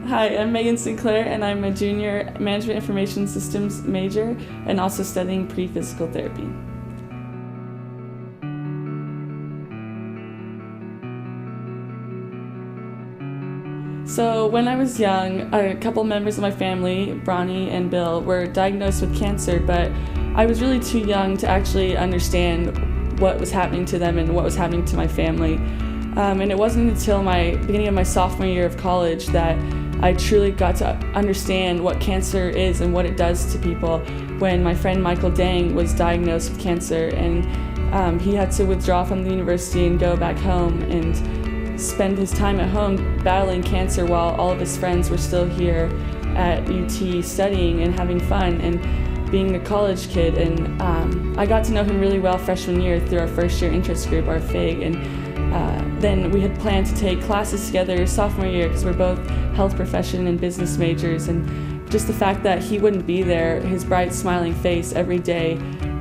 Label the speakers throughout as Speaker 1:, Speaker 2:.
Speaker 1: Hi, I'm Megan Sinclair, and I'm a junior Management Information Systems major and also studying pre-physical therapy. So when I was young, a couple members of my family, Bronny and Bill, were diagnosed with cancer, but I was really too young to actually understand what was happening to them and what was happening to my family. And it wasn't until my beginning of my sophomore year of college that I truly got to understand what cancer is and what it does to people when my friend Michael Dang was diagnosed with cancer, and he had to withdraw from the university and go back home and spend his time at home battling cancer while all of his friends were still here at UT studying and having fun and being a college kid. And I got to know him really well freshman year through our first year interest group, our FIG, and then we had planned to take classes together sophomore year because we're both health profession and business majors, and just the fact that he wouldn't be there, his bright smiling face every day,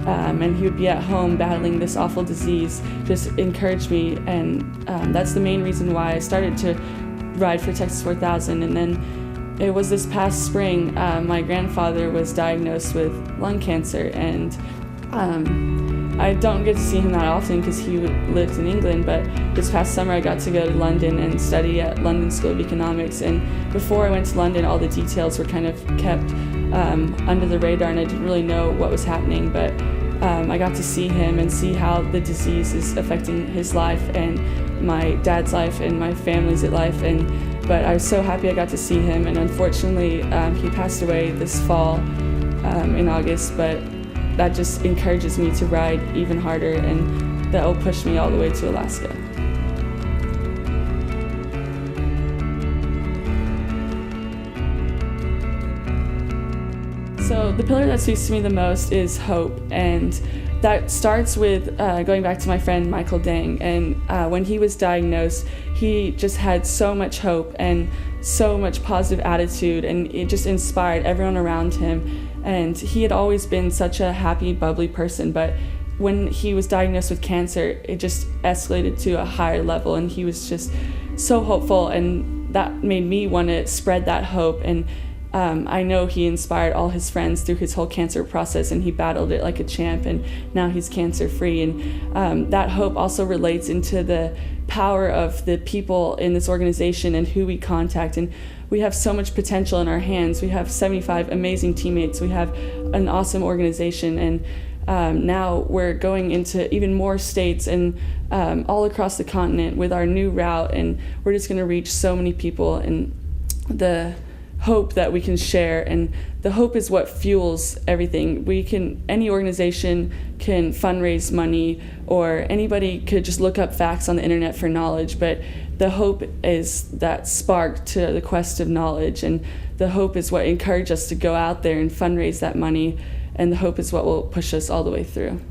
Speaker 1: and he would be at home battling this awful disease, just encouraged me, and that's the main reason why I started to ride for Texas 4000. And then it was this past spring, my grandfather was diagnosed with lung cancer, and I don't get to see him that often because he lives in England, but this past summer I got to go to London and study at London School of Economics, and before I went to London all the details were kind of kept under the radar and I didn't really know what was happening, but I got to see him and see how the disease is affecting his life and my dad's life and my family's life, but I was so happy I got to see him, and unfortunately he passed away this fall in August, but that just encourages me to ride even harder, and that will push me all the way to Alaska. So the pillar that speaks to me the most is hope, and that starts with going back to my friend Michael Dang. And when he was diagnosed, he just had so much hope and so much positive attitude, and it just inspired everyone around him. And he had always been such a happy, bubbly person, but when he was diagnosed with cancer, it just escalated to a higher level, and he was just so hopeful, and that made me want to spread that hope. And I know he inspired all his friends through his whole cancer process, and he battled it like a champ, and now he's cancer-free. And that hope also relates into the power of the people in this organization and who we contact. And we have so much potential in our hands. We have 75 amazing teammates. We have an awesome organization, and now we're going into even more states and all across the continent with our new route, and we're just going to reach so many people. And the hope that we can share, and the hope is what fuels everything. Any organization can fundraise money, or anybody could just look up facts on the internet for knowledge, but the hope is that spark to the quest of knowledge, and the hope is what encourages us to go out there and fundraise that money, and the hope is what will push us all the way through.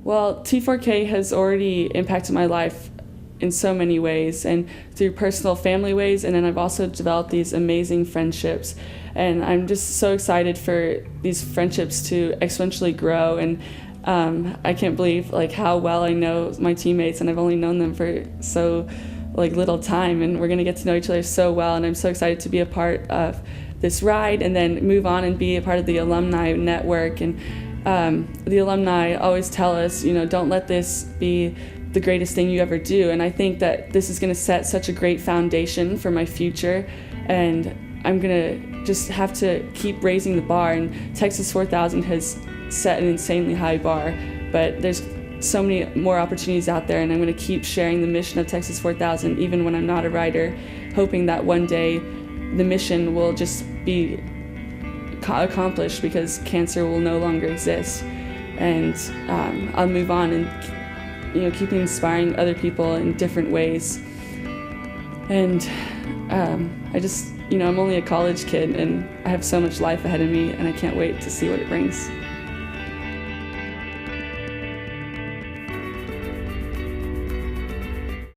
Speaker 1: Well, T4K has already impacted my life in so many ways, and through personal family ways, and then I've also developed these amazing friendships, and I'm just so excited for these friendships to exponentially grow. And I can't believe how well I know my teammates, and I've only known them for so little time, and we're going to get to know each other so well, and I'm so excited to be a part of this ride and then move on and be a part of the alumni network. And the alumni always tell us, don't let this be the greatest thing you ever do. And I think that this is going to set such a great foundation for my future, and I'm going to just have to keep raising the bar. And Texas 4000 has set an insanely high bar, but there's so many more opportunities out there, and I'm going to keep sharing the mission of Texas 4000 even when I'm not a rider, hoping that one day the mission will just be accomplished because cancer will no longer exist, and I'll move on and keep inspiring other people in different ways. And I'm only a college kid, and I have so much life ahead of me, and I can't wait to see what it brings.